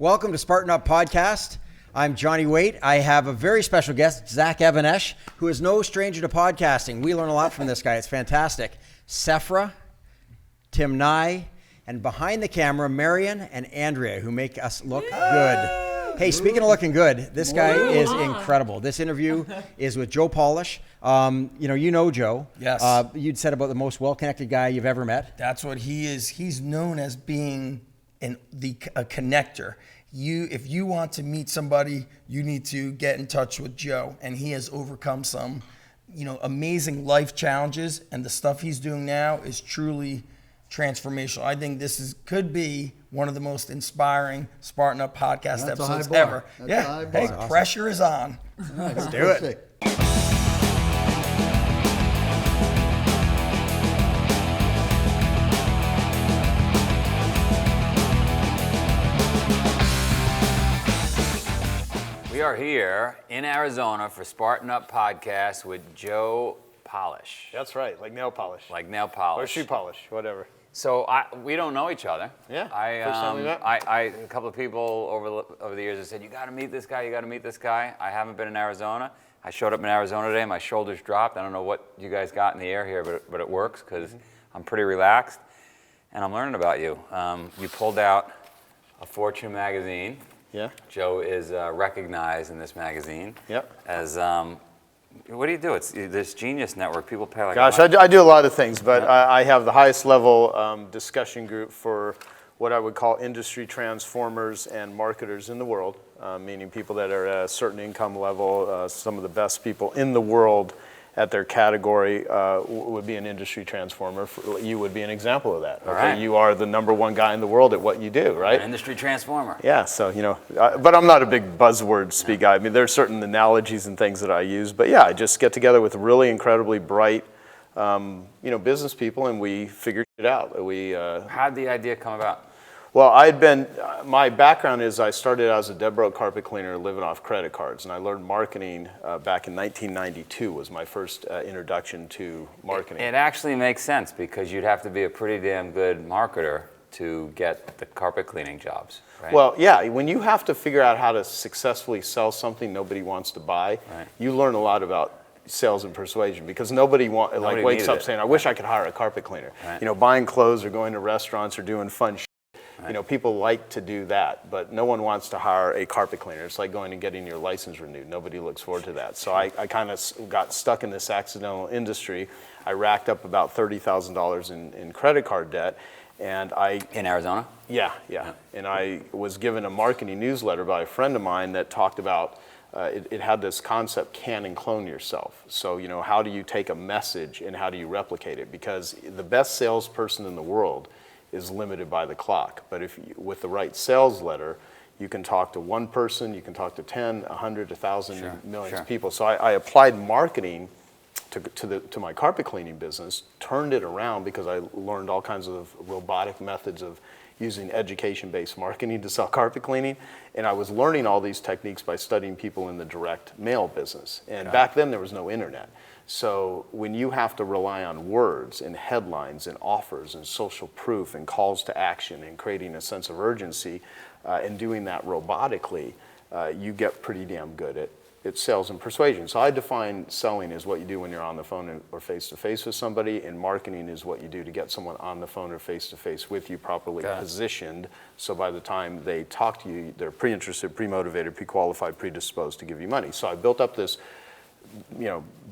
Welcome to Spartan Up Podcast. I'm Johnny Waite. I have a very special guest, Zach Evanesh, who is no stranger to podcasting. We learn a lot from this guy. It's fantastic. Sephra, Tim Nye, and behind the camera, Marion and Andrea, who make us look good. Hey, speaking of looking good, this guy is incredible. This interview is with Joe Polish. You know Joe. Yes. You'd said about the most well-connected guy you've ever met. That's what he is. He's known as being a connector. If you want to meet somebody, you need to get in touch with Joe. And he has overcome some, amazing life challenges. And the stuff he's doing now is truly transformational. I think this could be one of the most inspiring Spartan Up podcast episodes ever. Hey, awesome. Pressure is on. Let's do it. We are here in Arizona for Spartan Up Podcast with Joe Polish. That's right, like nail polish. Like nail polish. Or shoe polish, whatever. So we don't know each other. Yeah, first time we met. A couple of people over the years have said, you got to meet this guy, you got to meet this guy. I haven't been in Arizona. I showed up in Arizona today, my shoulders dropped. I don't know what you guys got in the air here, but it works because I'm pretty relaxed. And I'm learning about you. You pulled out a Fortune magazine. Yeah. Joe is recognized in this magazine. Yep. As what do you do? It's this Genius Network. People pay like. Gosh, I do a lot of things, but I have the highest level discussion group for what I would call industry transformers and marketers in the world, meaning people that are at a certain income level. Some of the best people in the world at their category would be an industry transformer. You would be an example of that. Okay, right. You are the #1 guy in the world at what you do, right? An industry transformer. Yeah, so, but I'm not a big buzzword speak guy. I mean, there's certain analogies and things that I use, but yeah, I just get together with really incredibly bright, business people, and we figured it out. How'd the idea come about? Well, my background is I started as a dead broke carpet cleaner living off credit cards, and I learned marketing back in 1992 was my first introduction to marketing. It actually makes sense because you'd have to be a pretty damn good marketer to get the carpet cleaning jobs, right? Well, yeah, when you have to figure out how to successfully sell something nobody wants to buy, Right. You learn a lot about sales and persuasion because nobody wakes up saying, I wish I could hire a carpet cleaner. Right. Buying clothes or going to restaurants or doing fun shit. Right. People like to do that, but no one wants to hire a carpet cleaner. It's like going and getting your license renewed. Nobody looks forward to that. So I kind of got stuck in this accidental industry. I racked up about $30,000 in credit card debt. And in Arizona? Yeah. And I was given a marketing newsletter by a friend of mine that talked about, it had this concept, can and clone yourself. So, how do you take a message and how do you replicate it? Because the best salesperson in the world is limited by the clock. But with the right sales letter, you can talk to one person, you can talk to 10, 100, 1,000, millions of people. So I applied marketing to my carpet cleaning business, turned it around because I learned all kinds of robotic methods of using education-based marketing to sell carpet cleaning. And I was learning all these techniques by studying people in the direct mail business. And back then there was no internet. So when you have to rely on words and headlines and offers and social proof and calls to action and creating a sense of urgency and doing that robotically, you get pretty damn good at sales and persuasion. So I define selling as what you do when you're on the phone or face-to-face with somebody, and marketing is what you do to get someone on the phone or face-to-face with you, properly positioned, so by the time they talk to you, they're pre-interested, pre-motivated, pre-qualified, predisposed to give you money. So I built up this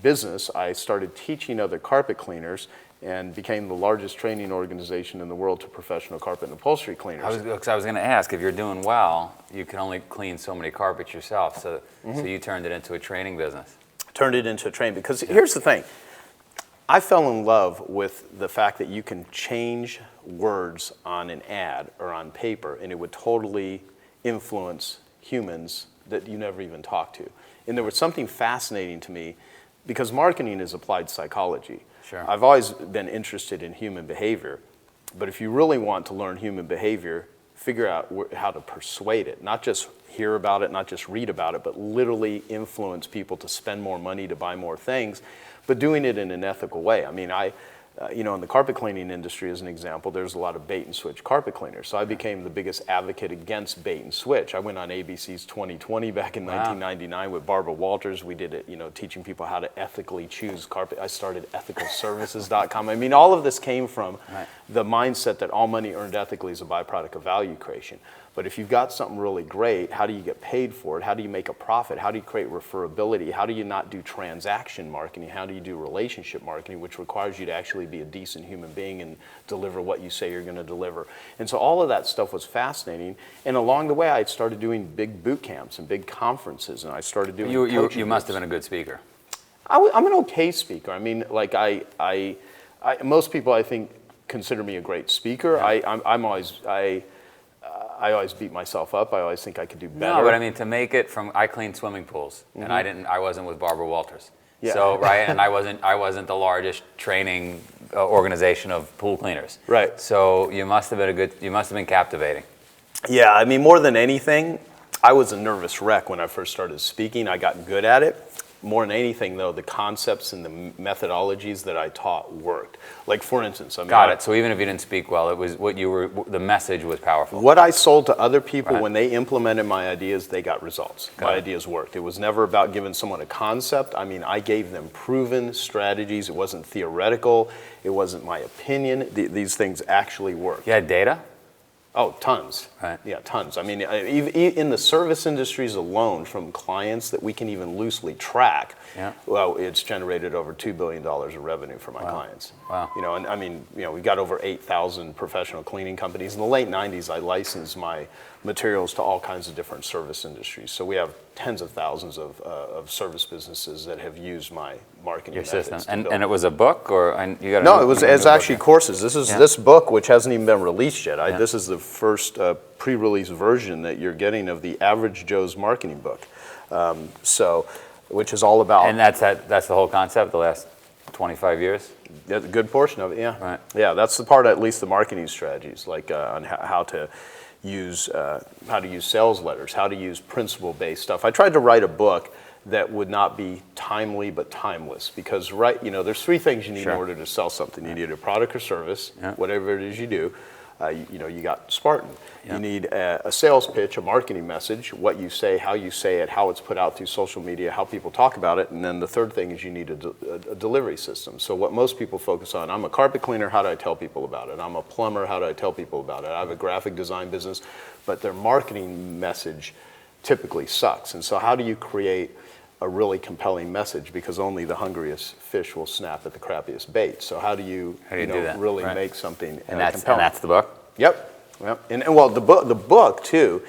business. I started teaching other carpet cleaners and became the largest training organization in the world to professional carpet and upholstery cleaners. I was going to ask, if you're doing well, you can only clean so many carpets yourself. So you turned it into a training business. Turned it into a training because here's the thing. I fell in love with the fact that you can change words on an ad or on paper and it would totally influence humans that you never even talked to. And there was something fascinating to me because marketing is applied psychology. Sure. I've always been interested in human behavior, but if you really want to learn human behavior, figure out how to persuade it, not just hear about it, not just read about it, but literally influence people to spend more money, to buy more things, but doing it in an ethical way. I mean, in the carpet cleaning industry, as an example, there's a lot of bait and switch carpet cleaners. So I became the biggest advocate against bait and switch. I went on ABC's 2020 back in 1999 with Barbara Walters. We did it, teaching people how to ethically choose carpet. I started ethicalservices.com. I mean, all of this came from the mindset that all money earned ethically is a byproduct of value creation. But if you've got something really great, how do you get paid for it? How do you make a profit? How do you create referability? How do you not do transaction marketing? How do you do relationship marketing, which requires you to actually be a decent human being and deliver what you say you're going to deliver? And so all of that stuff was fascinating. And along the way, I started doing big boot camps and big conferences, and I started doing You must have been a good speaker. I'm an okay speaker. I mean, like most people, I think, consider me a great speaker. Yeah. I always beat myself up. I always think I could do better. No, but I mean, to make it from, I cleaned swimming pools, and I wasn't with Barbara Walters. Yeah. So, and I wasn't the largest training organization of pool cleaners. Right. So you must have been captivating. Yeah, I mean, more than anything, I was a nervous wreck when I first started speaking. I got good at it. More than anything, though, the concepts and the methodologies that I taught worked. Like, for instance, Got it. So even if you didn't speak well, it was the message was powerful. What I sold to other people, when they implemented my ideas, they got results. My ideas worked. It was never about giving someone a concept. I mean, I gave them proven strategies. It wasn't theoretical. It wasn't my opinion. These things actually work. You had data? Oh, tons. Right. Yeah, tons. I mean, in the service industries alone, from clients that we can even loosely track, well, it's generated over $2 billion of revenue for my clients. Wow. And I mean, we got over 8,000 professional cleaning companies. In the late 90s, I licensed my materials to all kinds of different service industries. So we have tens of thousands of service businesses that have used my marketing Your methods. system. And it was a book, or you got? No, it's actually courses. This is this book, which hasn't even been released yet. This is the first pre-release version that you're getting of the Average Joe's marketing book. Which is all about. And that's the whole concept. The last 25 years. A good portion of it, yeah. Right. Yeah, that's the part, at least the marketing strategies, like on how to use sales letters, how to use principle-based stuff. I tried to write a book that would not be timely but timeless, because there's three things you need in order to sell something. You need a product or service, whatever it is you do. You got Spartan. You need a sales pitch, a marketing message, what you say, how you say it, how it's put out through social media, how people talk about it, and then the third thing is you need a delivery system. So what most people focus on, I'm a carpet cleaner, how do I tell people about it? I'm a plumber, how do I tell people about it? I have a graphic design business, but their marketing message typically sucks. And so how do you create a really compelling message, because only the hungriest fish will snap at the crappiest bait. So how do you do that? really make something And compelling? that's the book? Yep. And well, the book too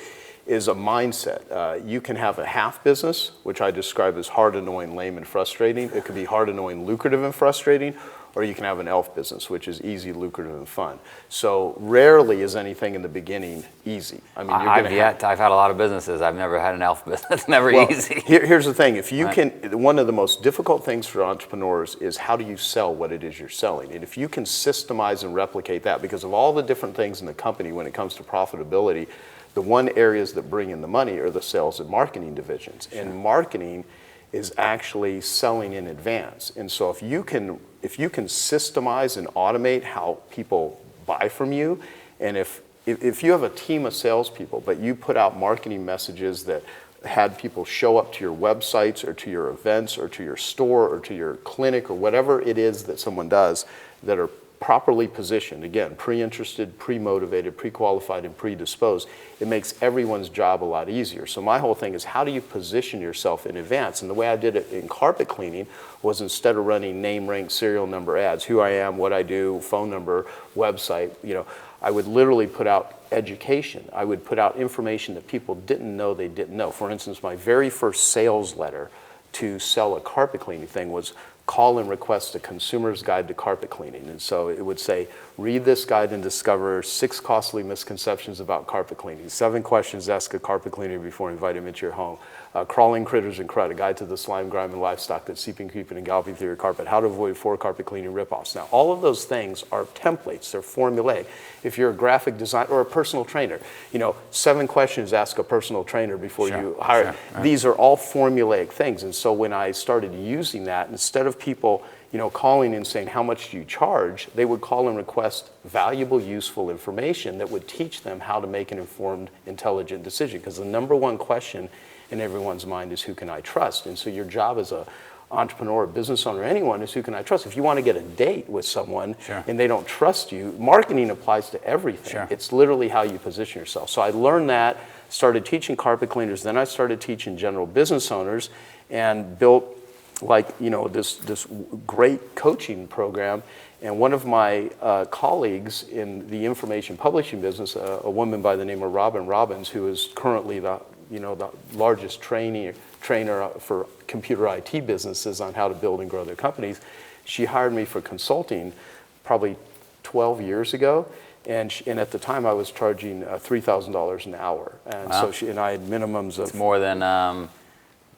is a mindset. You can have a half business, which I describe as hard, annoying, lame, and frustrating. It could be hard, annoying, lucrative, and frustrating. Or you can have an elf business, which is easy, lucrative, and fun. So rarely is anything in the beginning easy. I mean, I've had a lot of businesses. I've never had an elf business. It's never easy. Here's the thing. If you one of the most difficult things for entrepreneurs is how do you sell what it is you're selling? And if you can systemize and replicate that, because of all the different things in the company when it comes to profitability, the one areas that bring in the money are the sales and marketing divisions. And marketing is actually selling in advance. And so if you can systemize and automate how people buy from you, and if you have a team of salespeople, but you put out marketing messages that had people show up to your websites or to your events or to your store or to your clinic or whatever it is that someone does, that are properly positioned, again, pre-interested, pre-motivated, pre-qualified, and predisposed, it makes everyone's job a lot easier. So my whole thing is, how do you position yourself in advance? And the way I did it in carpet cleaning was, instead of running name, rank, serial number ads, who I am, what I do, phone number, website, I would literally put out education. I would put out information that people didn't know they didn't know. For instance, my very first sales letter to sell a carpet cleaning thing was call and request a consumer's guide to carpet cleaning. And so it would say, read this guide and discover 6 costly misconceptions about carpet cleaning, 7 questions to ask a carpet cleaner before you invite him into your home, crawling critters and crud, a guide to the slime, grime, and livestock that's seeping, creeping, and galloping through your carpet, how to avoid 4 carpet cleaning ripoffs. Now, all of those things are templates, they're formulae. If you're a graphic designer or a personal trainer, 7 questions to ask a personal trainer before you hire. These are all formulaic things. And so when I started using that, instead of people calling and saying, how much do you charge? They would call and request valuable, useful information that would teach them how to make an informed, intelligent decision. Because the number one question in everyone's mind is, who can I trust? And so your job as a entrepreneur, business owner, anyone, is who can I trust? If you want to get a date with someone and they don't trust you, marketing applies to everything. It's literally how you position yourself. So I learned that, started teaching carpet cleaners, then I started teaching general business owners, and built this great coaching program. And one of my colleagues in the information publishing business, a woman by the name of Robin Robbins, who is currently the largest trainer for computer IT businesses on how to build and grow their companies, she hired me for consulting probably 12 years ago. And at the time I was charging $3,000 an hour. And so I had minimums of... It's more than a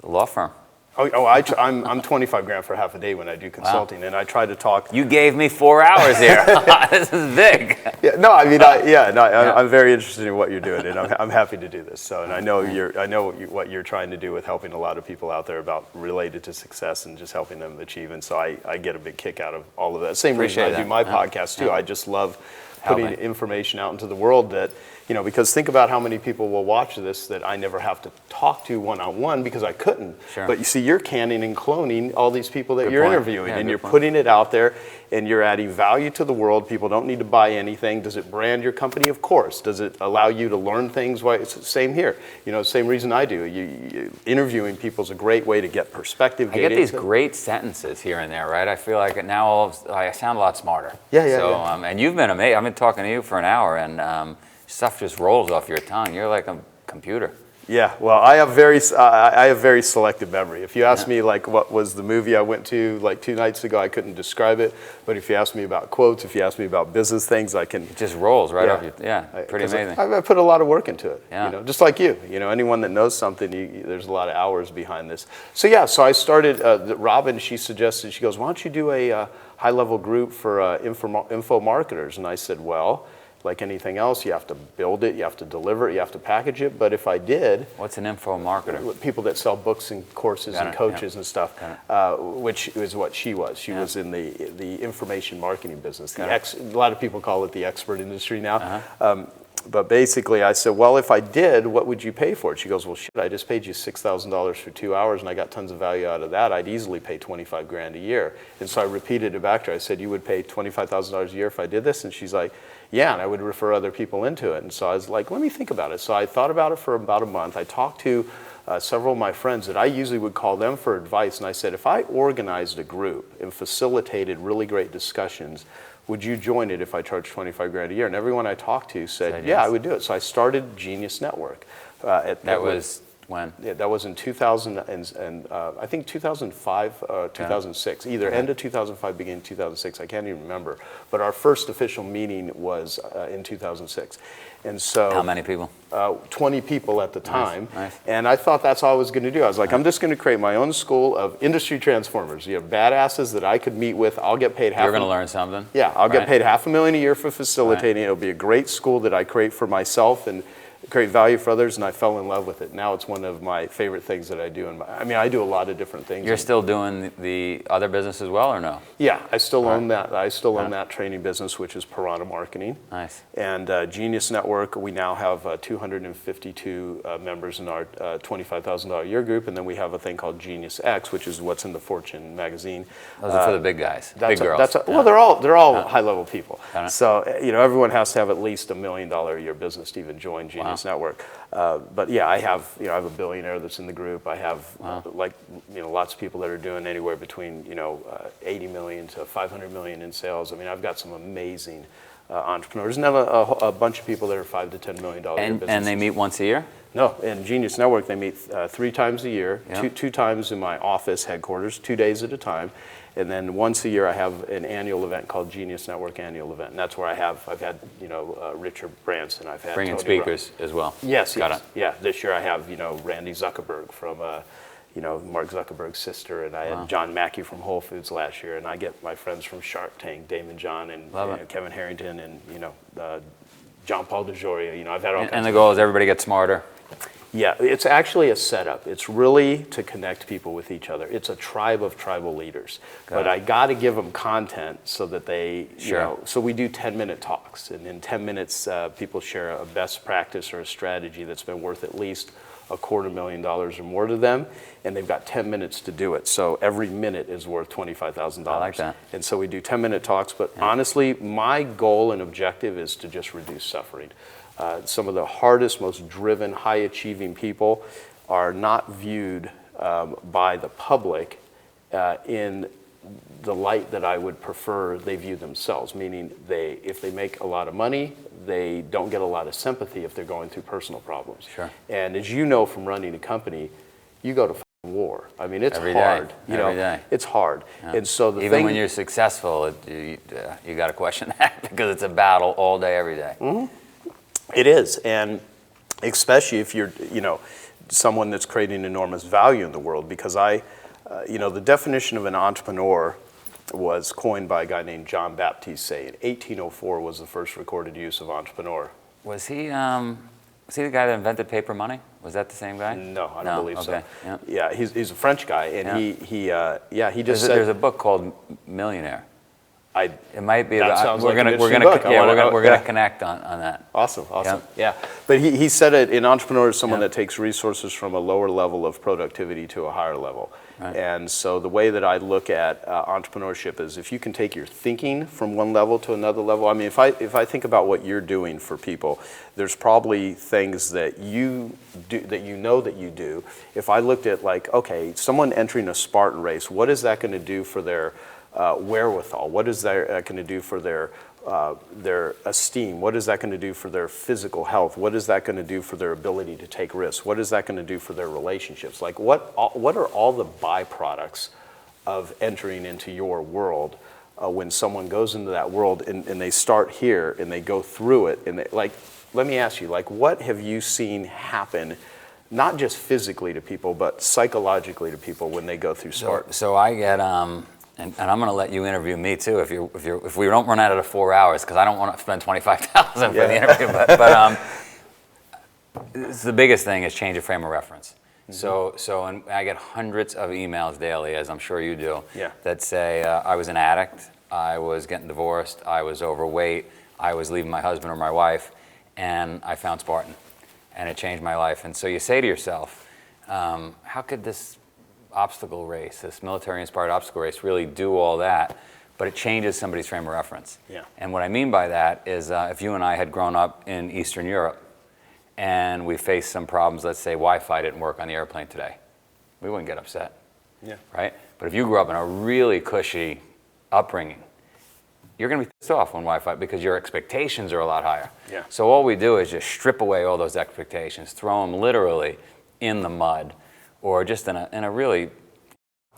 law firm. I'm 25 grand for half a day when I do consulting, and I try to talk. You gave me 4 hours here. This is big. I'm very interested in what you're doing, and I'm happy to do this. So, and I know what you're trying to do with helping a lot of people out there related to success and just helping them achieve. And so I get a big kick out of all of that. Same reason I do my podcast too. I just love putting information out into the world that, because think about how many people will watch this that I never have to talk to one-on-one because I couldn't. But you see, you're canning and cloning all these people that you're interviewing, and you're putting it out there, and you're adding value to the world. People don't need to buy anything. Does it brand your company? Of course. Does it allow you to learn things? Well, it's the same here. Same reason I do. Interviewing people is a great way to get perspective. I get these great sentences here and there, right? I feel like now I sound a lot smarter. And you've been amazing. I've been talking to you for an hour, and stuff just rolls off your tongue. You're like a computer. Yeah, well, I have very selective memory. If you ask me what was the movie I went to 2 nights ago, I couldn't describe it. But if you ask me about quotes, if you ask me about business things, I can. It just rolls right off your. Pretty amazing. I put a lot of work into it. Just like you. Anyone that knows something, there's a lot of hours behind this. So I started. Robin, she suggested. She goes, "Why don't you do a high-level group for info marketers?" And I said, "Well, like anything else, you have to build it, you have to deliver it, you have to package it. But if I did..." What's an info marketer? People that sell books and courses and coaches and stuff, which is what she was. She was in the information marketing business. A lot of people call it the expert industry now. But basically I said, well, if I did, what would you pay for it? She goes, well, shit, I just paid you $6,000 for 2 hours and I got tons of value out of that. I'd easily pay 25 grand a year. And so I repeated it back to her. I said, you would pay $25,000 a year if I did this? And she's like, yeah, and I would refer other people into it. And so I was like, let me think about it. So I thought about it for about a month. I talked to several of my friends that I usually would call them for advice. And I said, if I organized a group and facilitated really great discussions, would you join it if I charged 25 grand a year? And everyone I talked to said, yeah, I would do it. So I started Genius Network. That was when? Yeah, that was in 2000 and I think 2005, 2006. Either end of 2005, beginning of 2006. I can't even remember. But our first official meeting was in 2006. And so, how many people? 20 people at the time. Nice. And I thought that's all I was going to do. I was like, I'm just going to create my own school of industry transformers. You have badasses that I could meet with. I'll get paid half. You're going to learn something. Yeah, I'll get paid $500,000 a year for facilitating. It'll be a great school that I create for myself and create value for others, and I fell in love with it. Now it's one of my favorite things that I do. I do a lot of different things. You're still doing the other business as well, or no? Yeah, I still own that. I still own that training business, which is Piranha Marketing. Nice. And Genius Network, we now have 252 members in our $25,000 a year group, and then we have a thing called Genius X, which is what's in the Fortune magazine. Those are for the big guys, big girls. Well, they're all high-level people. So everyone has to have at least $1 million a year business to even join Genius Network. But yeah, I have a billionaire that's in the group. I have lots of people that are doing anywhere between 80 million to 500 million in sales. I've got some amazing entrepreneurs, and then a bunch of people that are $5 to $10 million businesses. And they meet once a year? No, in Genius Network they meet 3 times a year, two times in my office headquarters, 2 days at a time. And then once a year I have an annual event called Genius Network Annual Event. And that's where I've had Richard Branson, I've had bringing Tony speakers as well. Yes. Yeah, this year I have, Randy Zuckerberg from, Mark Zuckerberg's sister, and I had John Mackey from Whole Foods last year, and I get my friends from Shark Tank, Damon John and Kevin Harrington and, John Paul DeJoria. I've had all kinds And the goal is everybody gets smarter. Yeah, it's actually a setup. It's really to connect people with each other. It's a tribe of tribal leaders. But I got to give them content so that they, you know, so we do 10-minute talks. And in 10 minutes, people share a best practice or a strategy that's been worth at least $250,000 or more to them. And they've got 10 minutes to do it. So every minute is worth $25,000. I like that. And so we do 10-minute talks. But honestly, my goal and objective is to just reduce suffering. Some of the hardest, most driven, high-achieving people are not viewed by the public in the light that I would prefer they view themselves, meaning if they make a lot of money, they don't get a lot of sympathy if they're going through personal problems. Sure. And as you know from running a company, you go to war. I mean, it's Every day. hard. Every day. It's hard. Yeah. And so the Even thing, when you're successful, you got to question that because it's a battle all day, every day. Mm-hmm. It is, and especially if you're, someone that's creating enormous value in the world. Because the definition of an entrepreneur was coined by a guy named John Baptiste Say. In 1804 was the first recorded use of entrepreneur. Was he the guy that invented paper money? Was that the same guy? No, I don't believe okay. so. Yeah, he's a French guy, and he just said there's a book called Millionaire. It might be. That sounds we're like an gonna interesting book. we're gonna connect on that. Awesome. Yeah. But he said it, an entrepreneur is someone that takes resources from a lower level of productivity to a higher level. Right. And so the way that I look at entrepreneurship is if you can take your thinking from one level to another level. I mean, if I think about what you're doing for people, there's probably things that you do that you do. If I looked at okay, someone entering a Spartan race, what is that going to do for their wherewithal? What is that going to do for their esteem? What is that going to do for their physical health? What is that going to do for their ability to take risks? What is that going to do for their relationships? What are all the byproducts of entering into your world when someone goes into that world and they start here and they go through it and let me ask you, what have you seen happen? Not just physically to people, but psychologically to people when they go through Spartan. So I get and I'm going to let you interview me too if we don't run out of 4 hours because I don't want to spend $25,000 for the interview. But it's the biggest thing is change of frame of reference. Mm-hmm. So and I get hundreds of emails daily, as I'm sure you do, that say I was an addict, I was getting divorced, I was overweight, I was leaving my husband or my wife, and I found Spartan, and it changed my life. And so you say to yourself, how could this obstacle race, this military-inspired obstacle race, really do all that? But it changes somebody's frame of reference. Yeah. And what I mean by that is if you and I had grown up in Eastern Europe and we faced some problems, let's say Wi-Fi didn't work on the airplane today, we wouldn't get upset. Yeah. Right? But if you grew up in a really cushy upbringing, you're going to be pissed off when Wi-Fi because your expectations are a lot higher. Yeah. So all we do is just strip away all those expectations, throw them literally in the mud, or just in a really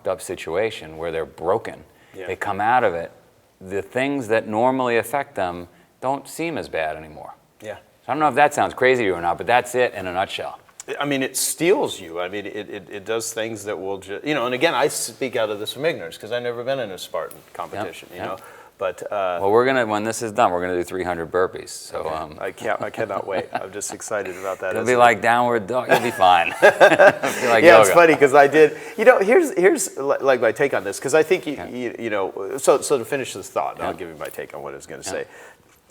up situation where they're broken. Yeah. They come out of it, the things that normally affect them don't seem as bad anymore. Yeah. So I don't know if that sounds crazy to you or not, but that's it in a nutshell. I mean, it steals you. I mean, it does things that will just, and again, I speak out of this from ignorance because I've never been in a Spartan competition, you know. But well, when this is done, we're gonna do 300 burpees. So okay. I cannot wait. I'm just excited about that. It'll be like downward dog. You'll be fine. It'll be like yeah, yoga. it's funny because I did. Here's like my take on this because I think So to finish this thought, I'll give you my take on what I was going to say.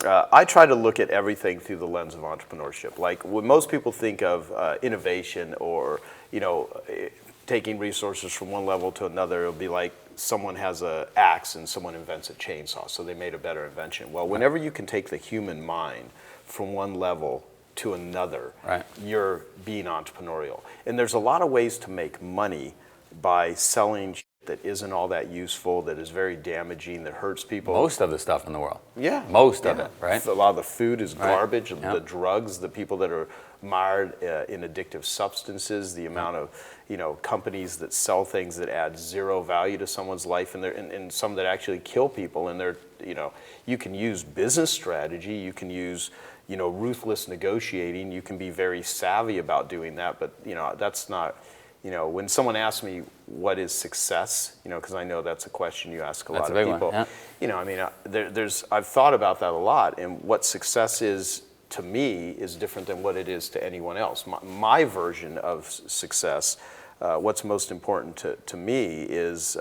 I try to look at everything through the lens of entrepreneurship. Like when most people think of innovation or taking resources from one level to another, it'll be like someone has an axe and someone invents a chainsaw, so they made a better invention. Well, whenever you can take the human mind from one level to another, you're being entrepreneurial. And there's a lot of ways to make money by selling shit that isn't all that useful, that is very damaging, that hurts people. Most of the stuff in the world. Yeah. Most of it, right? A lot of the food is garbage, the drugs, the people that are mired in addictive substances, the amount of companies that sell things that add zero value to someone's life, and some that actually kill people. And they're you can use business strategy, you can use ruthless negotiating, you can be very savvy about doing that, but that's not. When someone asks me what is success, because I know that's a question you ask a lot of people. One, yeah. I mean, I've thought about that a lot, and what success is to me is different than what it is to anyone else. My version of success, what's most important to me is,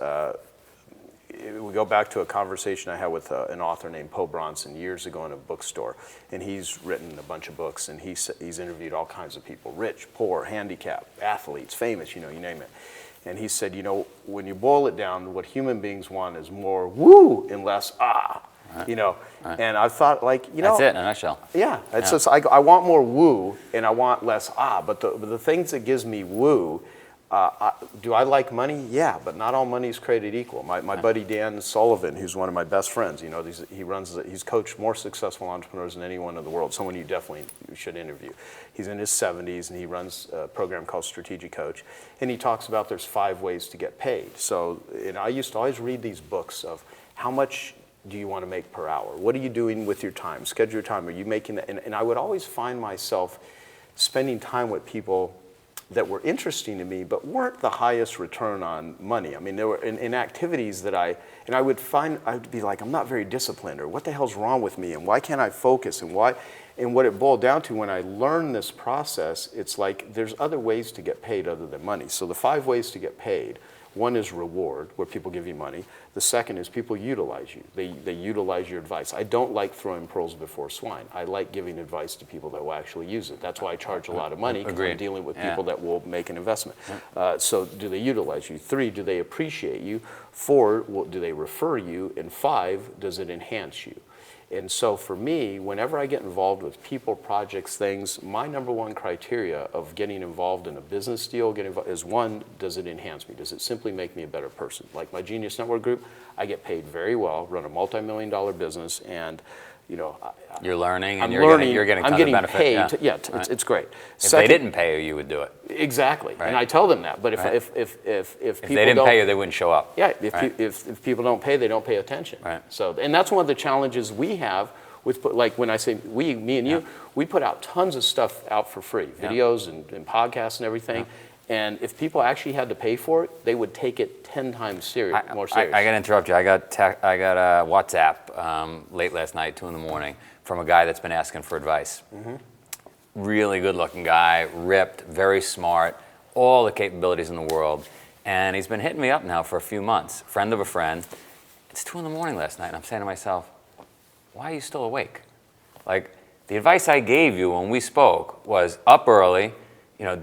we go back to a conversation I had with an author named Poe Bronson years ago in a bookstore, and he's written a bunch of books, and he's interviewed all kinds of people, rich, poor, handicapped, athletes, famous, you name it. And he said, when you boil it down, what human beings want is more woo and less ah, Right. And I thought, that's it in a nutshell. Yeah, it's just, I want more woo and I want less ah, but the things that gives me woo, do I like money? Yeah, but not all money is created equal. My buddy Dan Sullivan, who's one of my best friends, he's coached more successful entrepreneurs than anyone in the world, someone you definitely should interview. He's in his 70s and he runs a program called Strategic Coach, and he talks about there's 5 ways to get paid. So, I used to always read these books of how much do you want to make per hour? What are you doing with your time? Schedule your time. Are you making that? And I would always find myself spending time with people that were interesting to me, but weren't the highest return on money. I mean, there were in activities that I would be like, I'm not very disciplined, or what the hell's wrong with me, and why can't I focus, and why? And what it boiled down to, when I learned this process, it's like there's other ways to get paid other than money. So the 5 ways to get paid. One is reward, where people give you money. The second is people utilize you. They utilize your advice. I don't like throwing pearls before swine. I like giving advice to people that will actually use it. That's why I charge a lot of money, because I'm dealing with people that will make an investment. So do they utilize you? 3, do they appreciate you? 4, do they refer you? And 5, does it enhance you? And so for me, whenever I get involved with people, projects, things, my number 1 criteria of getting involved in a business deal is, 1, does it enhance me? Does it simply make me a better person? Like my Genius Network group, I get paid very well, run a multi-million-dollar business, and you're learning, and I'm you're learning, getting I'm tons getting of benefit. paid. Right. It's great. If they didn't pay you, you would do it. Exactly, Right. and I tell them that. But if If people they didn't don't pay you, they wouldn't show up. Yeah, Right. if people don't pay, they don't pay attention. Right. So, and that's one of the challenges we have with, like when I say we, me and you, we put out tons of stuff out for free, videos and podcasts and everything. And if people actually had to pay for it, they would take it 10 times more serious. I got to interrupt you. I got a WhatsApp late last night, 2 in the morning, from a guy that's been asking for advice. Really good-looking guy, ripped, very smart, all the capabilities in the world. And he's been hitting me up now for a few months, friend of a friend. It's 2 in the morning last night, and I'm saying to myself, why are you still awake? Like, the advice I gave you when we spoke was up early,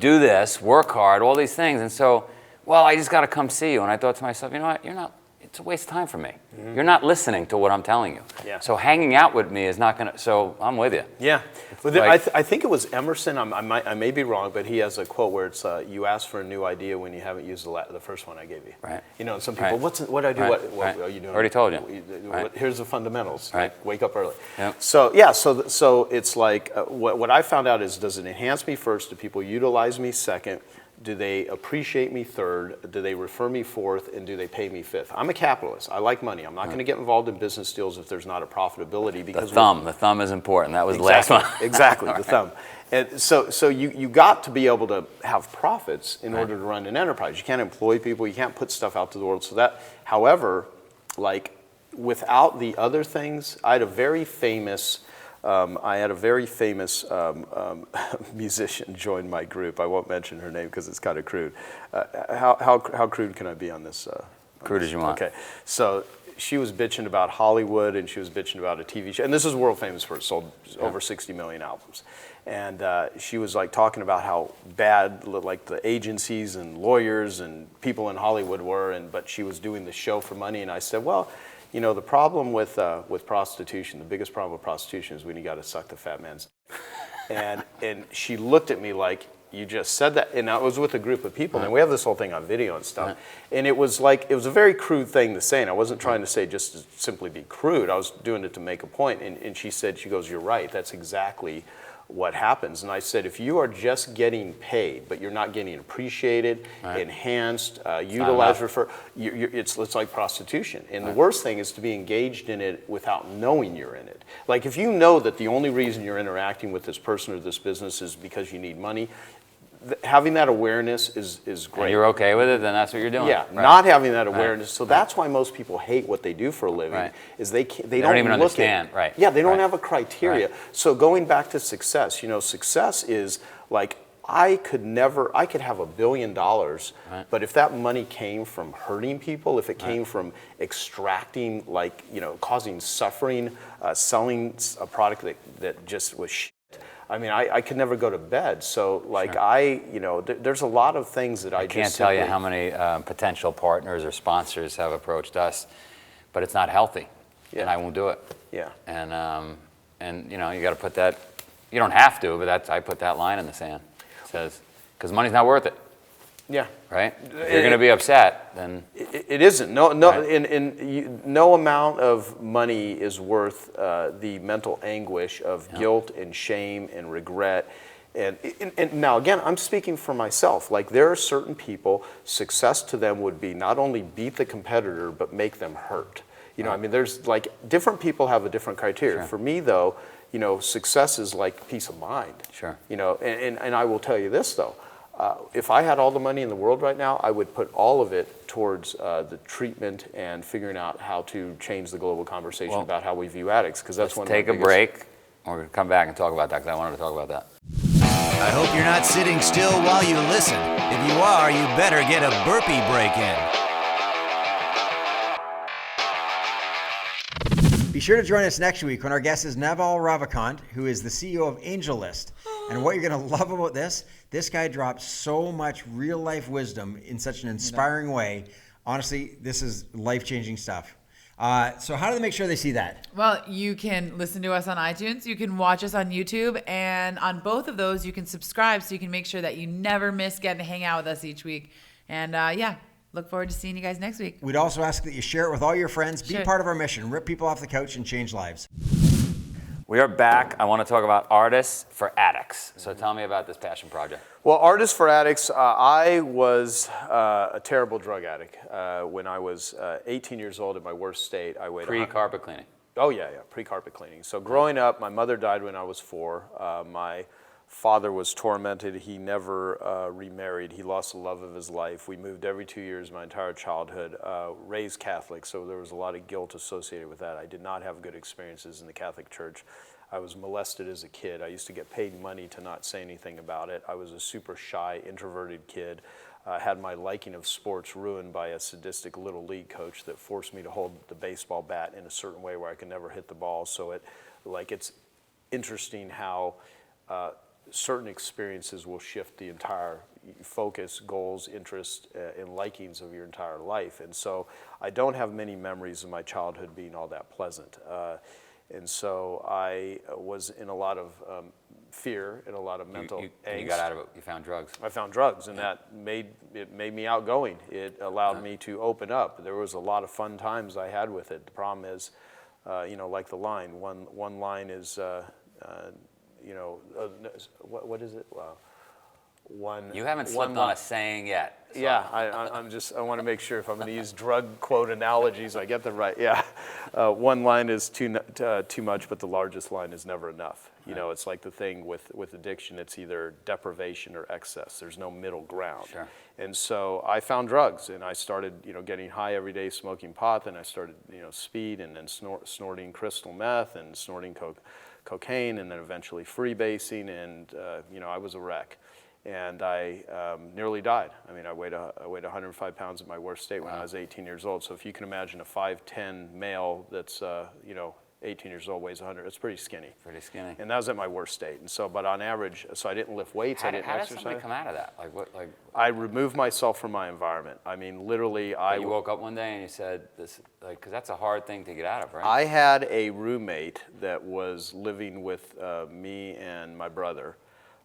do this, work hard, all these things. And so, well, I just got to come see you. And I thought to myself, you know what, it's a waste of time for me. You're not listening to what I'm telling you. Yeah. So hanging out with me is not going to, so I'm with you. Yeah. Well, like- I think it was Emerson, I may be wrong, but he has a quote where it's, you ask for a new idea when you haven't used the first one I gave you. Right. And some people, Right. what do I do? Right. What Right. are you doing? Already told you. Right. Here's the fundamentals. Right. Like, wake up early. Yep. So, yeah, so it's like, what I found out is, does it enhance me first? Do people utilize me second? Do they appreciate me third? Do they refer me fourth? And do they pay me fifth? I'm a capitalist. I like money. I'm not going to get involved in business deals if there's not a profitability. Because The thumb is important. That was the last one. Exactly, the thumb. And so you got to be able to have profits in order to run an enterprise. You can't employ people. You can't put stuff out to the world. So that, however, like without the other things, I had a very famous musician join my group. I won't mention her name because it's kind of crude. How crude can I be on this? Crude as you want. Okay, so she was bitching about Hollywood, and she was bitching about a TV show. And this is world famous for it. Sold over 60 million albums. And she was like talking about how bad like the agencies and lawyers and people in Hollywood were, but she was doing the show for money. And I said, well, the problem with prostitution, the biggest problem with prostitution is when you got to suck the fat man's. And she looked at me like, you just said that. And I was with a group of people, and we have this whole thing on video and stuff. And it was a very crude thing to say, and I wasn't trying to say just to simply be crude. I was doing it to make a point. And she goes, you're right. That's exactly what happens. And I said, if you are just getting paid, but you're not getting appreciated, enhanced, utilized, it's like prostitution. And the worst thing is to be engaged in it without knowing you're in it. Like if you know that the only reason you're interacting with this person or this business is because you need money, having that awareness is great. And you're okay with it, then that's what you're doing. Yeah, right? not having that awareness. So that's why most people hate what they do for a living. Right. Is they don't don't even look understand, at, right, Yeah, they don't right. have a criteria. Right. So going back to success, success is like I could have $1 billion, Right. but if that money came from hurting people, if it came from extracting, causing suffering, selling a product that just was shit, I mean, I could never go to bed. So, there's a lot of things that I can't just tell you simply- how many potential partners or sponsors have approached us, but it's not healthy, and Yeah. I won't do it. Yeah. And you got to put that. You don't have to, but I put that line in the sand. It says because money's not worth it, Yeah. right? If you're going to be upset, then It isn't. No, Right. no amount of money is worth the mental anguish of guilt and shame and regret. And now again, I'm speaking for myself. Like there are certain people, success to them would be not only beat the competitor, but make them hurt. I mean, there's different people have a different criteria. Sure. For me though, success is like peace of mind. Sure. And I will tell you this though. If I had all the money in the world right now, I would put all of it towards the treatment and figuring out how to change the global conversation about how we view addicts, because that's one of the take a biggest- break. We're going to come back and talk about that because I wanted to talk about that. I hope you're not sitting still while you listen. If you are, you better get a burpee break in. Be sure to join us next week when our guest is Naval Ravikant, who is the CEO of AngelList. And what you're going to love about this guy drops so much real life wisdom in such an inspiring way. Honestly, this is life-changing stuff. So how do they make sure they see that? Well, you can listen to us on iTunes. You can watch us on YouTube. And on both of those, you can subscribe so you can make sure that you never miss getting to hang out with us each week. And look forward to seeing you guys next week. We'd also ask that you share it with all your friends. Be Sure. part of our mission. Rip people off the couch and change lives. We are back. I want to talk about artists for addicts. So tell me about this passion project. Well, Artists for Addicts, I was a terrible drug addict. When I was 18 years old, in my worst state, I weighed Pre-carpet cleaning. Oh, yeah, pre-carpet cleaning. So growing up, my mother died when I was 4. My father was tormented. He never remarried. He lost the love of his life. We moved every 2 years my entire childhood, raised Catholic, so there was a lot of guilt associated with that. I did not have good experiences in the Catholic Church. I was molested as a kid. I used to get paid money to not say anything about it. I was a super shy, introverted kid. Had my liking of sports ruined by a sadistic little league coach that forced me to hold the baseball bat in a certain way where I could never hit the ball. So it's interesting how certain experiences will shift the entire focus, goals, interests, and likings of your entire life. And so I don't have many memories of my childhood being all that pleasant. And so I was in a lot of fear and a lot of mental angst. You got out of it. You found drugs. I found drugs, and that made me outgoing. It allowed me to open up. There was a lot of fun times I had with it. The problem is, like the line. One line is, what is it? Wow. You haven't slipped on a saying yet. So. Yeah, I want to make sure if I'm going to use drug quote analogies, I get them right. Yeah, one line is too much, but the largest line is never enough. It's like the thing with addiction. It's either deprivation or excess. There's no middle ground. Sure. And so I found drugs, and I started, getting high every day, smoking pot. Then I started, speed, and then snorting crystal meth, and snorting cocaine, and then eventually freebasing, and I was a wreck. And I nearly died. I mean, I weighed 105 pounds at my worst state when I was 18 years old. So if you can imagine a 5'10" male that's 18 years old, weighs 100, it's pretty skinny. Pretty skinny. And that was at my worst state. And so, but on average, so I didn't lift weights, I didn't How exercise. does somebody come out of that? Like what? Like I removed myself from my environment. I mean, literally, you woke up one day and you said this, like, because that's a hard thing to get out of, right? I had a roommate that was living with me and my brother.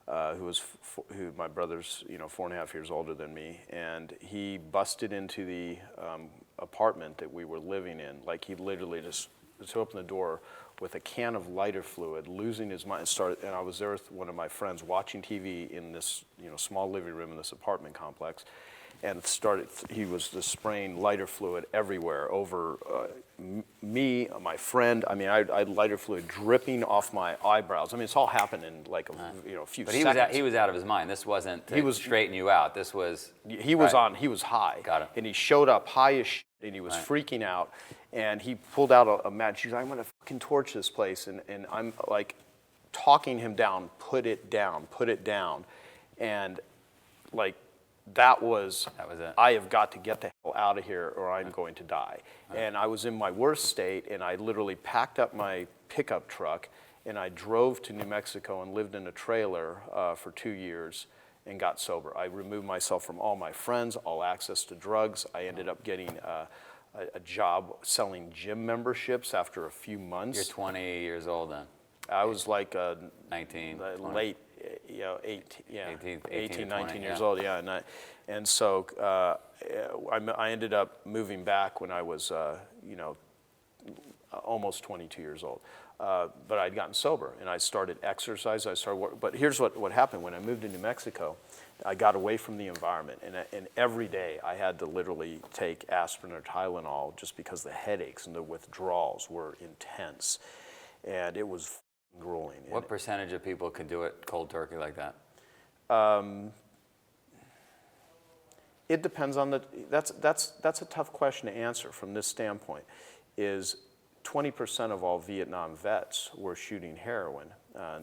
Who my brother's 4.5 years older than me, and he busted into the apartment that we were living in. Like he literally just opened the door with a can of lighter fluid, losing his mind. And I was there with one of my friends watching TV in this small living room in this apartment complex, and he was just spraying lighter fluid everywhere over me, my friend. I mean, I had lighter fluid dripping off my eyebrows. I mean, it's all happened in like a few But seconds. he was out of his mind. This wasn't to straighten you out. This was He was high. Got it. And he showed up high as shit, and he was freaking out. And he pulled out a match. He's like, I'm gonna fucking torch this place. And I'm like talking him down, put it down. And like, that was it. I have got to get the hell out of here or I'm going to die. And I was in my worst state, and I literally packed up my pickup truck and I drove to New Mexico and lived in a trailer for 2 years and got sober. I removed myself from all my friends, all access to drugs. I ended up getting a job selling gym memberships after a few months. You're 20 years old then. I was like 19, late, 18, 19 years old, and so I ended up moving back when I was, almost 22 years old. But I'd gotten sober, and I started exercise. But here's what happened. When I moved to New Mexico, I got away from the environment, and every day I had to literally take aspirin or Tylenol just because the headaches and the withdrawals were intense, and it was grueling. What percentage of people could do it cold turkey like that? It depends on that's a tough question to answer from this standpoint. Is 20% of all Vietnam vets were shooting heroin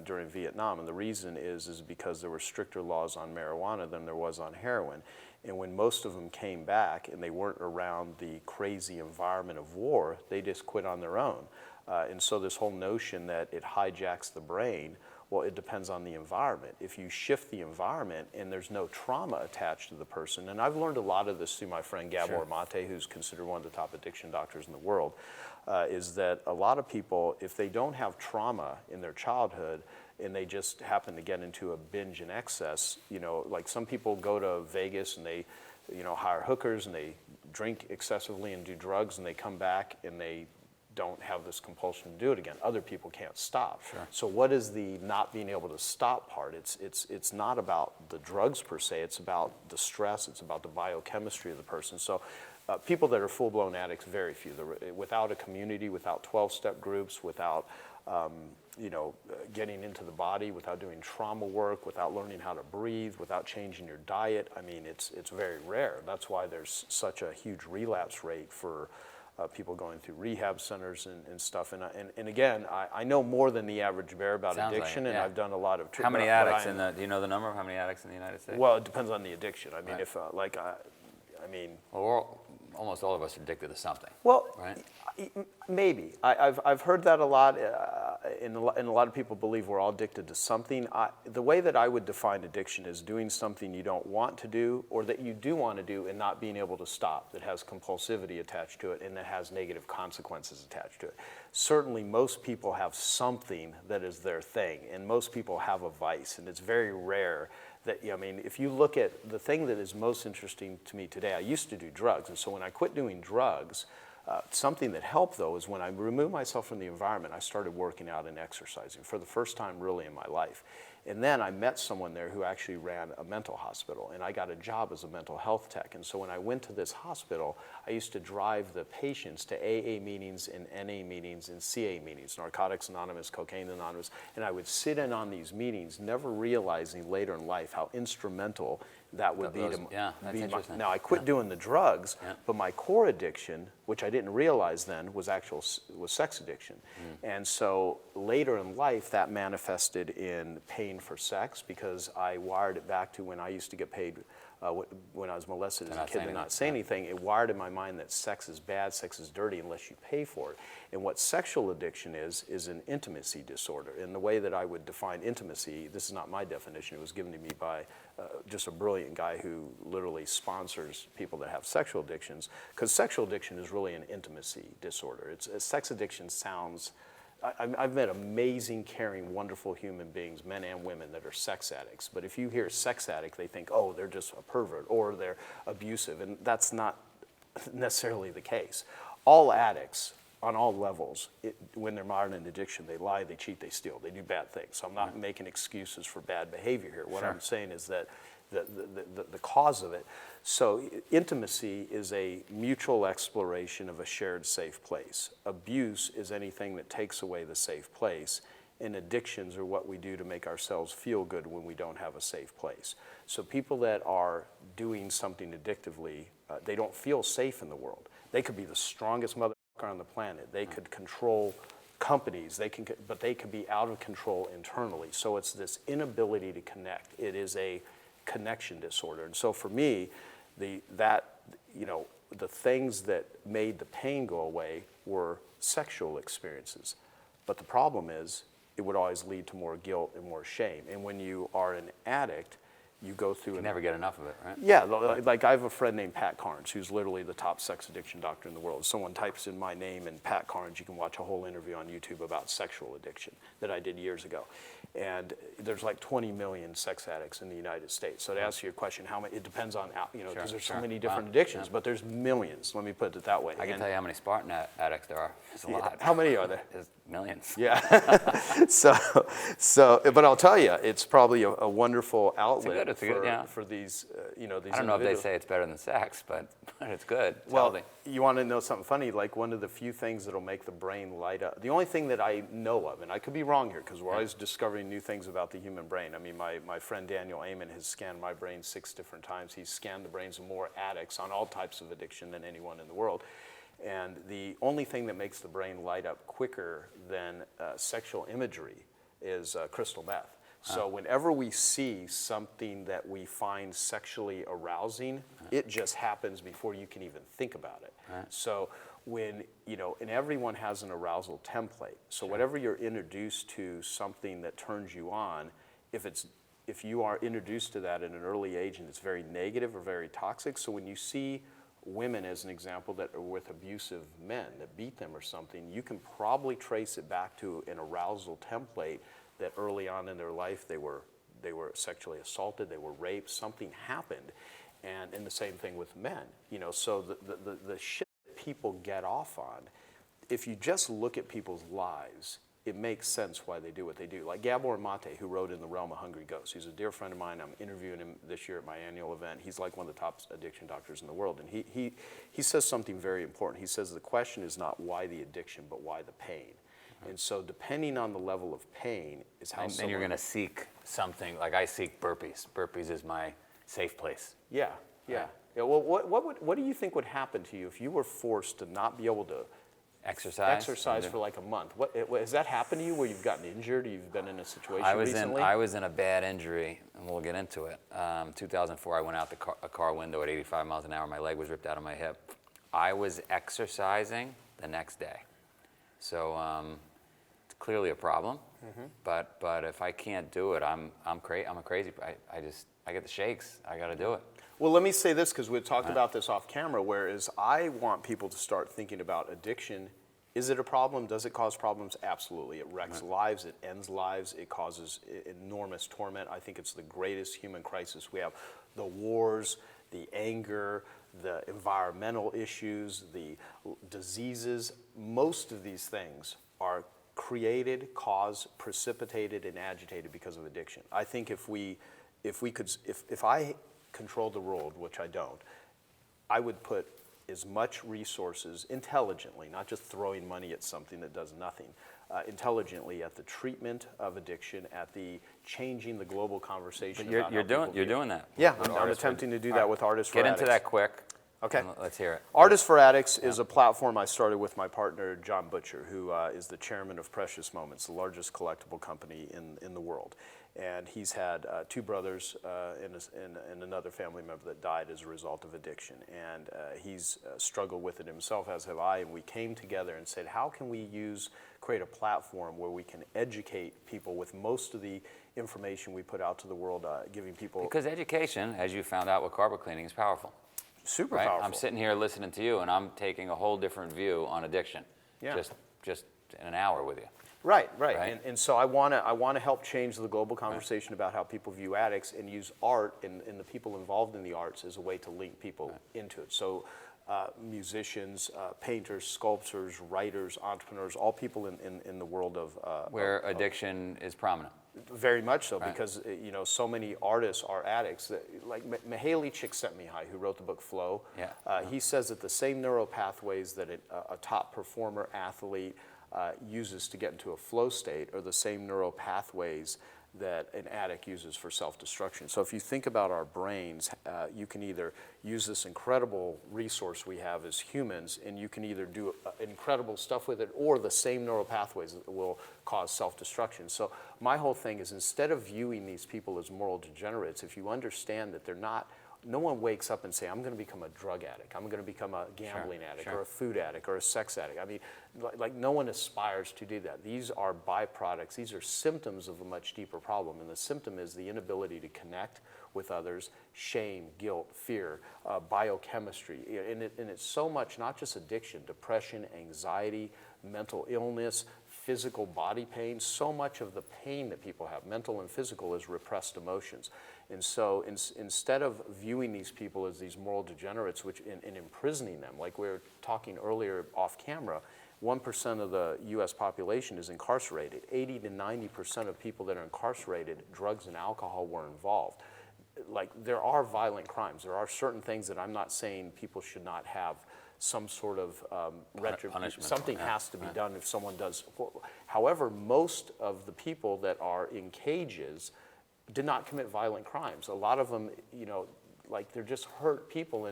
during Vietnam, and the reason is because there were stricter laws on marijuana than there was on heroin. And when most of them came back and they weren't around the crazy environment of war, they just quit on their own. And so this whole notion that it hijacks the brain, well, it depends on the environment. If you shift the environment and there's no trauma attached to the person, and I've learned a lot of this through my friend Gabor Mate, who's considered one of the top addiction doctors in the world, is that a lot of people, if they don't have trauma in their childhood and they just happen to get into a binge and excess, like some people go to Vegas and they, hire hookers and they drink excessively and do drugs, and they come back and they don't have this compulsion to do it again. Other people can't stop. Sure. So what is the not being able to stop part? It's not about the drugs per se. It's about the stress. It's about the biochemistry of the person. So people that are full-blown addicts, very few. Without a community, without 12-step groups, without getting into the body, without doing trauma work, without learning how to breathe, without changing your diet, I mean, it's very rare. That's why there's such a huge relapse rate for people going through rehab centers and stuff. And again, I know more than the average bear about addiction, and I've done a lot of... How many addicts do you know the number of how many addicts in the United States? Well, it depends on the addiction. I mean, if, Well, almost all of us are addicted to something. Well, right? Maybe. I've heard that a lot, and a lot of people believe we're all addicted to something. The way that I would define addiction is doing something you don't want to do, or that you do want to do and not being able to stop, that has compulsivity attached to it and that has negative consequences attached to it. Certainly most people have something that is their thing, and most people have a vice, and it's very rare that, if you look at the thing that is most interesting to me today, I used to do drugs, and so when I quit doing drugs, something that helped, though, is when I removed myself from the environment, I started working out and exercising for the first time really in my life. And then I met someone there who actually ran a mental hospital, and I got a job as a mental health tech. And so when I went to this hospital, I used to drive the patients to AA meetings and NA meetings and CA meetings, Narcotics Anonymous, Cocaine Anonymous, and I would sit in on these meetings, never realizing later in life how instrumental that would be that's interesting. Now I quit doing the drugs, but my core addiction, which I didn't realize then, was sex addiction. And so later in life, that manifested in pain for sex, because I wired it back to when I used to get paid when I was molested as a kid to not say anything. It wired in my mind that sex is bad, sex is dirty unless you pay for it. And what sexual addiction is an intimacy disorder. And the way that I would define intimacy, this is not my definition, it was given to me by just a brilliant guy who literally sponsors people that have sexual addictions, because sexual addiction is really an intimacy disorder. Sex addiction sounds... I've met amazing, caring, wonderful human beings, men and women, that are sex addicts. But if you hear sex addict, they think, oh, they're just a pervert or they're abusive. And that's not necessarily the case. All addicts, on all levels, when they're mired in addiction, they lie, they cheat, they steal, they do bad things. So I'm not making excuses for bad behavior here. What I'm saying is that the cause of it. So intimacy is a mutual exploration of a shared safe place. Abuse is anything that takes away the safe place. And addictions are what we do to make ourselves feel good when we don't have a safe place. So people that are doing something addictively, they don't feel safe in the world. They could be the strongest motherfucker on the planet. They could control companies, but they could be out of control internally. So it's this inability to connect. It is a connection disorder. And so for me, the things that made the pain go away were sexual experiences. But the problem is, it would always lead to more guilt and more shame. And when you are an addict, you go through You never get enough of it, right? Yeah, like I have a friend named Pat Carnes, who's literally the top sex addiction doctor in the world. If someone types in my name and Pat Carnes, you can watch a whole interview on YouTube about sexual addiction that I did years ago. And there's like 20 million sex addicts in the United States. So to answer your question, how many, it depends on, because there's so many different addictions, but there's millions, let me put it that way. I can tell you how many Spartan addicts there are. It's a lot. How many are there? There's millions. Yeah. But I'll tell you, it's probably a wonderful outlet for these, these I don't know if they say it's better than sex, but it's good. It's well, healthy. You want to know something funny? Like one of the few things that'll make the brain light up. The only thing that I know of, and I could be wrong here because we're always discovering new things about the human brain. I mean, my friend Daniel Amen has scanned my brain 6 different times. He's scanned the brains of more addicts on all types of addiction than anyone in the world. And the only thing that makes the brain light up quicker than sexual imagery is crystal meth. So whenever we see something that we find sexually arousing, it just happens before you can even think about it. So when, and everyone has an arousal template. So whenever you're introduced to something that turns you on, if you are introduced to that at an early age and it's very negative or very toxic, so when you see women, as an example, that are with abusive men that beat them or something, you can probably trace it back to an arousal template that early on in their life they were sexually assaulted, they were raped, something happened. And the same thing with men. So the shit that people get off on, if you just look at people's lives, it makes sense why they do what they do. Like Gabor Mate, who wrote In the Realm of Hungry Ghosts. He's a dear friend of mine. I'm interviewing him this year at my annual event. He's like one of the top addiction doctors in the world. And he says something very important. He says the question is not why the addiction, but why the pain. And so depending on the level of pain is how And you're going to seek something, like I seek burpees. Burpees is my safe place. Yeah. Well, what do you think would happen to you if you were forced to not be able to exercise for like a month? Has that happened to you where you've gotten injured or you've been in a situation recently? I was in a bad injury, and we'll get into it. 2004, I went out a car window at 85 miles an hour. My leg was ripped out of my hip. I was exercising the next day. So it's clearly a problem. But if I can't do it, I'm a crazy. I get the shakes. I got to do it. Well, let me say this, because we talked about this off camera, whereas I want people to start thinking about addiction. Is it a problem? Does it cause problems? Absolutely. It wrecks lives. It ends lives. It causes enormous torment. I think it's the greatest human crisis we have. The wars, the anger, the environmental issues, the diseases, most of these things are created, caused, precipitated, and agitated because of addiction. I think if I control the world, which I don't, I would put as much resources intelligently, not just throwing money at something that does nothing, intelligently at the treatment of addiction, at the changing the global conversation. But you're doing that. Yeah, I'm attempting to do that with Artists for Addicts. Get into that quick. Okay. Let's hear it. Artists for Addicts is a platform I started with my partner, John Butcher, who is the chairman of Precious Moments, the largest collectible company in the world. And he's had 2 brothers and another family member that died as a result of addiction. And he's struggled with it himself, as have I. And we came together and said, how can we create a platform where we can educate people with most of the information we put out to the world, giving people... Because education, as you found out with carpet cleaning, is powerful. Super right? powerful. I'm sitting here listening to you, and I'm taking a whole different view on addiction. Yeah. Just in an hour with you. Right. And so I want to help change the global conversation about how people view addicts and use art and the people involved in the arts as a way to link people into it. So musicians, painters, sculptors, writers, entrepreneurs, all people in the world of... Where addiction is prominent. Very much so, because so many artists are addicts. Like Mihaly Csikszentmihalyi, who wrote the book Flow, he says that the same neural pathways that a top performer athlete uses to get into a flow state are the same neural pathways that an addict uses for self-destruction. So if you think about our brains, you can either use this incredible resource we have as humans, and you can either do incredible stuff with it, or the same neural pathways that will cause self-destruction. So my whole thing is, instead of viewing these people as moral degenerates, if you understand that they're not, no one wakes up and say, I'm going to become a drug addict, I'm going to become a gambling addict, or a food addict, or a sex addict. I mean, like no one aspires to do that. These are byproducts. These are symptoms of a much deeper problem. And the symptom is the inability to connect with others, shame, guilt, fear, biochemistry. And it's so much, not just addiction, depression, anxiety, mental illness, physical body pain. So much of the pain that people have, mental and physical, is repressed emotions. And so instead of viewing these people as these moral degenerates, and imprisoning them, like we were talking earlier off camera, 1% of the U.S. population is incarcerated. 80 to 90% of people that are incarcerated, drugs and alcohol were involved. Like, there are violent crimes. There are certain things that I'm not saying people should not have some sort of retribution. Something has to be done if someone does. However, most of the people that are in cages did not commit violent crimes. A lot of them, like, they're just hurt people,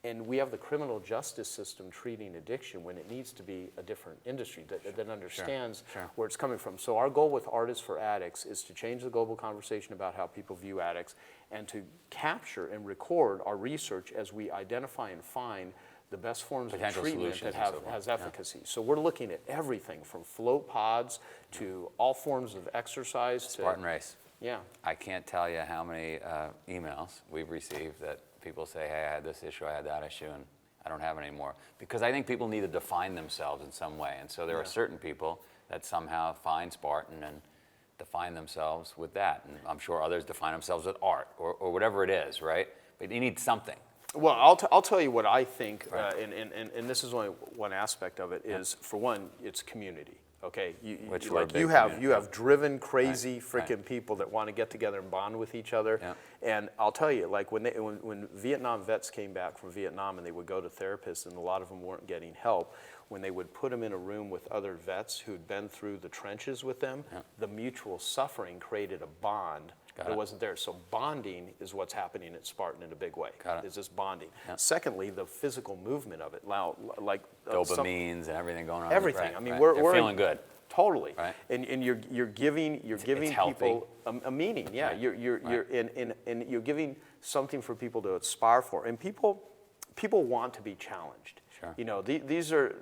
and we have the criminal justice system treating addiction when it needs to be a different industry that understands where it's coming from. So our goal with Artists for Addicts is to change the global conversation about how people view addicts, and to capture and record our research as we identify and find the best forms of treatment that has efficacy. So we're looking at everything from float pods to all forms of exercise. Spartan race. Yeah. I can't tell you how many emails we've received that people say, hey, I had this issue, I had that issue, and I don't have it anymore. Because I think people need to define themselves in some way. And so there are certain people that somehow find Spartan and define themselves with that. And I'm sure others define themselves with art or whatever it is, right? But you need something. Well, I'll tell you what I think, and this is only one aspect of it, is, for one, it's community. Okay, you have driven, crazy, freaking people that want to get together and bond with each other. Yeah. And I'll tell you, like when Vietnam vets came back from Vietnam and they would go to therapists, and a lot of them weren't getting help, when they would put them in a room with other vets who'd been through the trenches with them, the mutual suffering created a bond that wasn't there. So bonding is what's happening at Spartan in a big way. Is this bonding? Yeah. Secondly, the physical movement of it, like dopamines and everything going on. Everything. Right, I mean, we're we're feeling good. Totally. Right. And you're giving people a meaning. Yeah. Right. You're giving something for people to aspire for. And people want to be challenged. Sure. These are,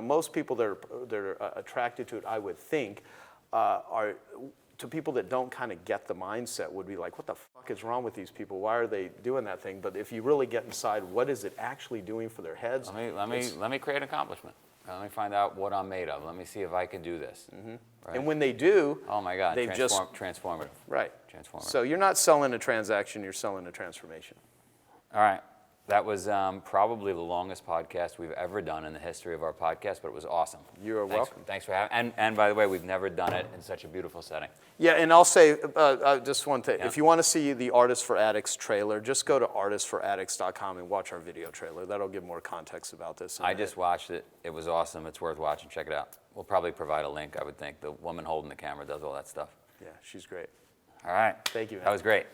most people that are attracted to it, I would think, are, to people that don't kind of get the mindset, would be like, what the fuck is wrong with these people? Why are they doing that thing? But if you really get inside, what is it actually doing for their heads? Let me create an accomplishment. Let me find out what I'm made of. Let me see if I can do this. Mm-hmm. Right? And when they do, oh my God, they've transformative. Right. Transformative. So you're not selling a transaction, you're selling a transformation. All right. That was probably the longest podcast we've ever done in the history of our podcast, but it was awesome. You are welcome. Thanks for having. And by the way, we've never done it in such a beautiful setting. Yeah, and I'll say just one thing. Yeah. If you want to see the Artists for Addicts trailer, just go to artistsforaddicts.com and watch our video trailer. That'll give more context about this. I just watched it. It was awesome. It's worth watching. Check it out. We'll probably provide a link, I would think. The woman holding the camera does all that stuff. Yeah, she's great. All right. Thank you, man. That was great.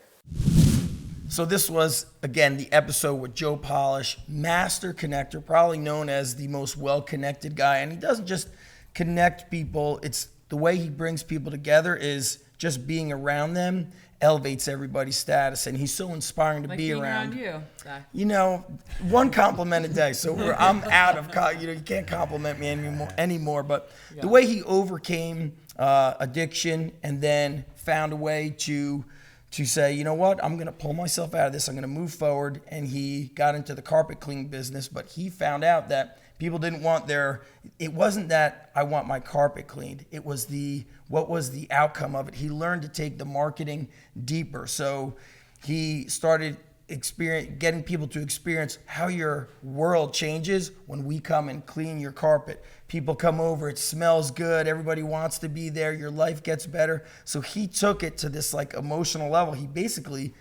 So this was, again, the episode with Joe Polish, master connector, probably known as the most well-connected guy. And he doesn't just connect people. It's the way he brings people together is just being around them elevates everybody's status. And he's so inspiring to like be being around. you. One compliment a day. So I'm out of, you can't compliment me anymore. But the way he overcame addiction and then found a way to say, you know what, I'm going to pull myself out of this. I'm going to move forward. And he got into the carpet cleaning business, but he found out that people didn't want it wasn't that I want my carpet cleaned. It was what was the outcome of it? He learned to take the marketing deeper. So he started getting people to experience how your world changes when we come and clean your carpet. People come over, it smells good, everybody wants to be there, your life gets better. So he took it to this like emotional level. He basically,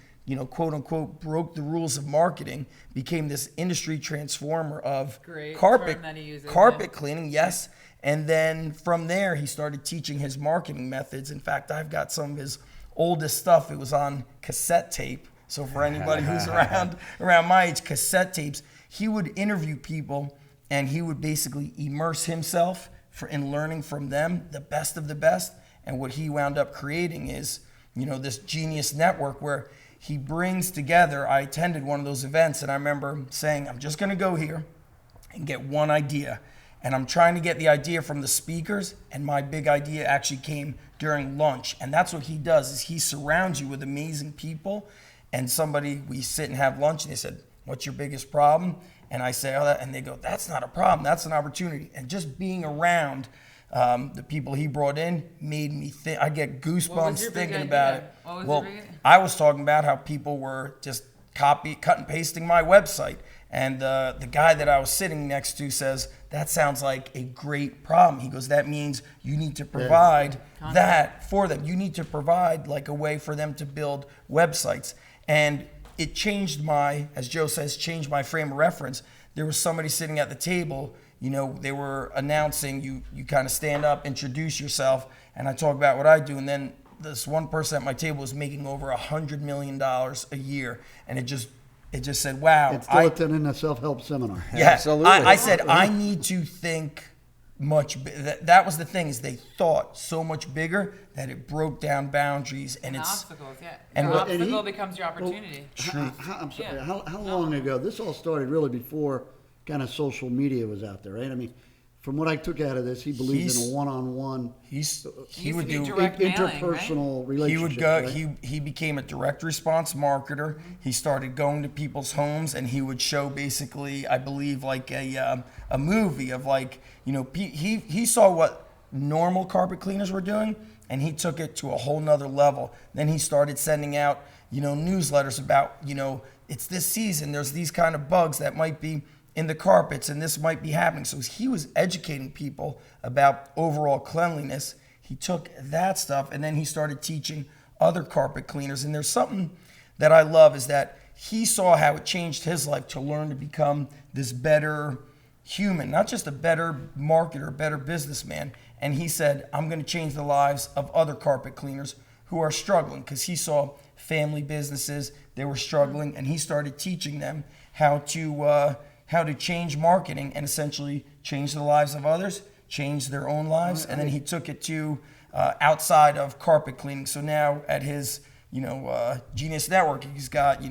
quote unquote, broke the rules of marketing, became this industry transformer of Great carpet term that he uses, carpet cleaning, yes. And then from there, he started teaching his marketing methods. In fact, I've got some of his oldest stuff. It was on cassette tape. So for anybody who's around my age, cassette tapes, he would interview people and he would basically immerse himself in learning from them, the best of the best. And what he wound up creating is, this genius network where he brings together. I attended one of those events and I remember saying, I'm just going to go here and get one idea. And I'm trying to get the idea from the speakers, and my big idea actually came during lunch. And that's what he does, is he surrounds you with amazing people. And we sit and have lunch, and they said, what's your biggest problem? And I say, oh, that, and they go, that's not a problem, that's an opportunity. And just being around the people he brought in made me think, I get goosebumps thinking about it. Well, I was talking about how people were just cut and pasting my website. And the guy that I was sitting next to says, that sounds like a great problem. He goes, that means you need to provide that for them. You need to provide like a way for them to build websites. And it changed as Joe says, changed my frame of reference. There was somebody sitting at the table, they were announcing, you kind of stand up, introduce yourself, and I talk about what I do. And then this one person at my table was making over $100 million a year. And it just said, wow. It's still attending a self-help seminar. Yeah, absolutely. I said, I need to think much. That was the thing, is they thought so much bigger that it broke down boundaries. And it's obstacles, yeah. and Your what- obstacle becomes your opportunity. I'm sorry. Yeah. How long ago? This all started really before kind of social media was out there, right? I mean, from what I took out of this, he believes in a one-on-one, he used would to be do direct mailing, interpersonal relationship. He would go. Right? He became a direct response marketer. He started going to people's homes, and he would show basically, I believe, like a movie of like, he saw what normal carpet cleaners were doing, and he took it to a whole nother level. Then he started sending out, newsletters about, it's this season. There's these kind of bugs that might be in the carpets, and this might be happening. So he was educating people about overall cleanliness. He took that stuff, and then he started teaching other carpet cleaners. And there's something that I love, is that he saw how it changed his life to learn to become this better human, not just a better marketer, better businessman. And he said, I'm going to change the lives of other carpet cleaners who are struggling, because he saw family businesses, they were struggling, and he started teaching them how to change marketing and essentially change the lives of others, change their own lives. And then he took it to outside of carpet cleaning. So now at his, Genius Network, he's got,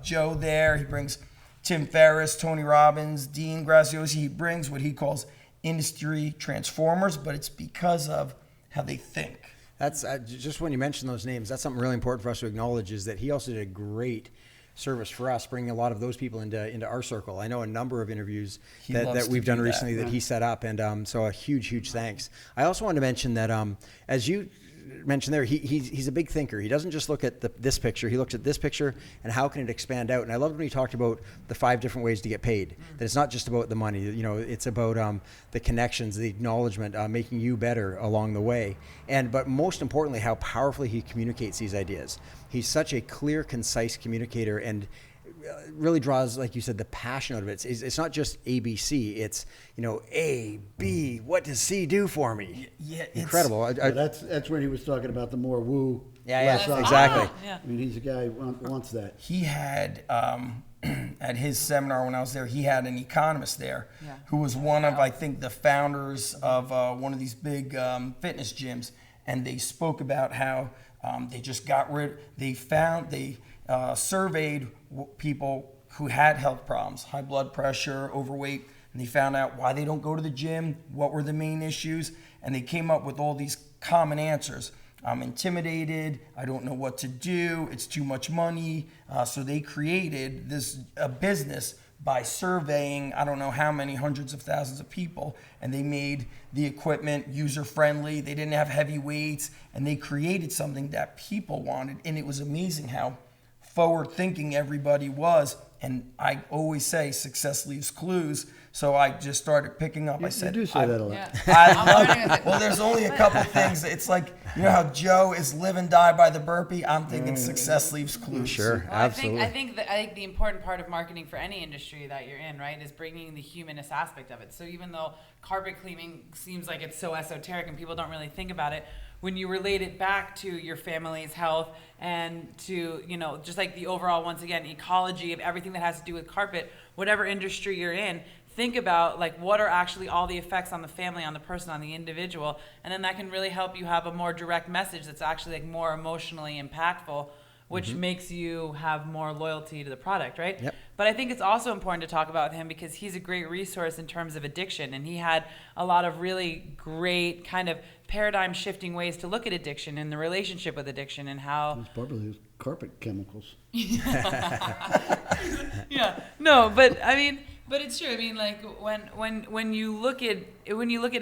Joe there. He brings Tim Ferriss, Tony Robbins, Dean Graziosi. He brings what he calls industry transformers, but it's because of how they think. That's just when you mention those names, that's something really important for us to acknowledge, is that he also did a great service for us, bringing a lot of those people into our circle. I know a number of interviews that we've done recently that he set up, and so a huge thanks. I also wanted to mention that as you mentioned there, he's a big thinker. He doesn't just look at this picture. He looks at this picture and how can it expand out. And I loved when he talked about the 5 different ways to get paid. That it's not just about the money. It's about the connections, the acknowledgement, making you better along the way. But most importantly, how powerfully he communicates these ideas. He's such a clear, concise communicator, and really draws, like you said, the passion out of it. It's not just ABC. It's A, B. What does C do for me? Yeah, Incredible. That's when he was talking about the more woo. Yeah, less I. exactly. Yeah. I mean, he's a guy who wants that. He had at his seminar when I was there, he had an economist there who was one of, I think, the founders of one of these big fitness gyms, and they spoke about how they just surveyed people who had health problems, high blood pressure, overweight, and they found out why they don't go to the gym, what were the main issues, and they came up with all these common answers. I'm intimidated, I don't know what to do, it's too much money. So they created a business by surveying, I don't know how many hundreds of thousands of people, and they made the equipment user-friendly, they didn't have heavy weights, and they created something that people wanted. And it was amazing how forward thinking everybody was. And I always say success leaves clues. So I just started picking up. I said, You do say that a lot. Yeah. I I'm love learning it. Well, there's only a couple things. It's like, you know how Joe is live and die by the burpee? I'm thinking success leaves clues. Sure, Well, absolutely. I think the important part of marketing for any industry that you're in, right, is bringing the humanist aspect of it. So even though carpet cleaning seems like it's so esoteric and people don't really think about it, when you relate it back to your family's health and to, you know, just like the overall, once again, ecology of everything that has to do with carpet, whatever industry you're in, think about like what are actually all the effects on the family, on the person, on the individual, and then that can really help you have a more direct message that's actually like more emotionally impactful, which makes you have more loyalty to the product, right? Yep. But I think it's also important to talk about him because he's a great resource in terms of addiction, and he had a lot of really great kind of paradigm shifting ways to look at addiction and the relationship with addiction and how It's probably those carpet chemicals. yeah, no, but I mean, but it's true. I mean, like when you look at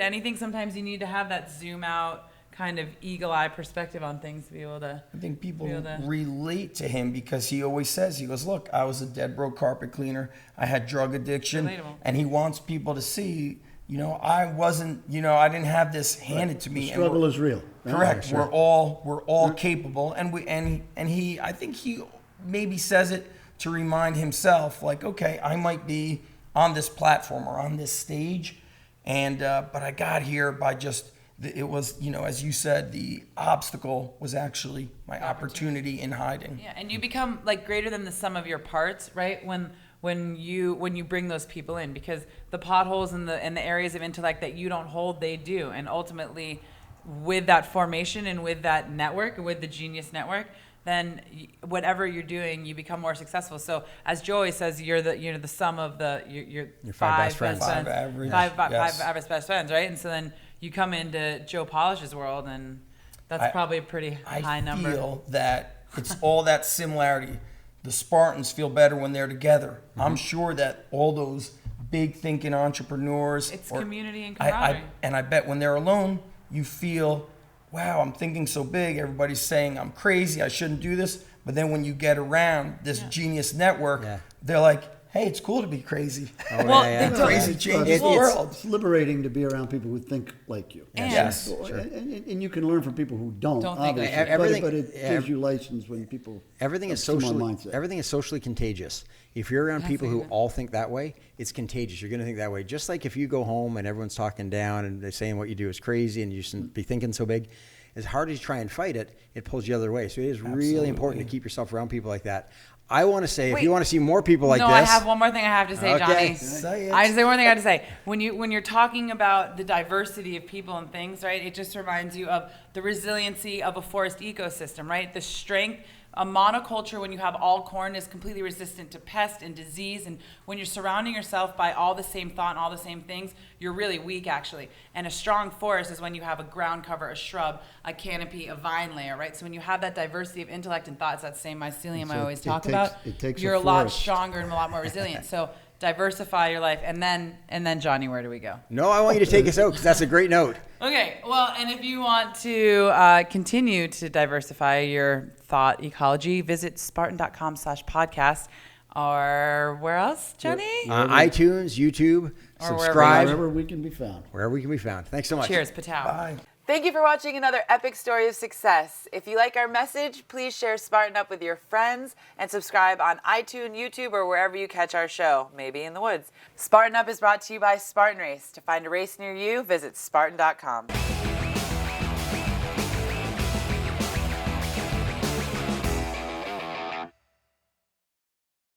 anything, sometimes you need to have that zoom out kind of eagle eye perspective on things to be able to. I think people be able to- relate to him because he always says, he goes, look, I was a dead broke carpet cleaner. I had drug addiction. Relatable. And he wants people to see, you know, I wasn't, you know, I didn't have this handed to me. The and struggle we're- is real. right? Correct. Sure. We're all capable, and he. I think he maybe says it to remind himself, like, okay, I might be on this platform or on this stage, and but I got here by just. It was, you know, as you said, the obstacle was actually my opportunity in hiding. Yeah, and you become like greater than the sum of your parts, right? When you bring those people in, because the potholes and the areas of intellect that you don't hold, they do, and ultimately, with that formation and with that network, with the Genius Network, then whatever you're doing, you become more successful. So as Joey says, you're the sum of your five best friends. Five average, five yes. average best friends, right? And so then you come into Joe Polish's world, and that's probably a pretty high number. I feel that it's all that similarity. The Spartans feel better when they're together. I'm sure that all those big thinking entrepreneurs. It's community and I camaraderie. and I bet when they're alone, you feel, wow, I'm thinking so big. Everybody's saying I'm crazy. I shouldn't do this. But then when you get around this Genius Network, they're like, hey, it's cool to be crazy. Well, yeah, the- yeah. Crazy changes the It's world. liberating to be around people who think like you. And- Yes. And you can learn from people who don't Don't think like obviously. you. Everything- but it gives you license when people Everything is have similar socially mindset. everything is socially contagious. If you're around people who all think that way, it's contagious. You're going to think that way. Just like if you go home and everyone's talking down and they're saying what you do is crazy and you shouldn't be thinking so big, as hard as you try and fight it, it pulls you the other way. So it is really important to keep yourself around people like that. I want to say, if Wait. you want to see more people like no, this, I have one more thing I have to say, Okay. Johnny. Say it. I just say one thing I have to say. When you're talking about the diversity of people and things, right? It just reminds you of the resiliency of a forest ecosystem, right? The strength. A monoculture, when you have all corn, is completely resistant to pest and disease. And when you're surrounding yourself by all the same thought and all the same things, you're really weak, actually. And a strong forest is when you have a ground cover, a shrub, a canopy, a vine layer, right? So when you have that diversity of intellect and thoughts, that same mycelium So I always it talk takes- about, it takes a you're a lot forest. stronger and a lot more resilient. So diversify your life. And then Johnny, where do we go? no, I want you to take us out because that's a great note. Okay, well, and if you want to continue to diversify your thought ecology, visit spartan.com/podcast, or where else, Johnny? iTunes, YouTube, Or subscribe, Wherever we can be found. wherever we can be found. Thanks so much. Cheers, Patow. Bye. Thank you for watching another epic story of success. If you like our message, please share Spartan Up with your friends and subscribe on iTunes, YouTube, or wherever you catch our show, maybe in the woods. Spartan Up is brought to you by Spartan Race. To find a race near you, visit Spartan.com.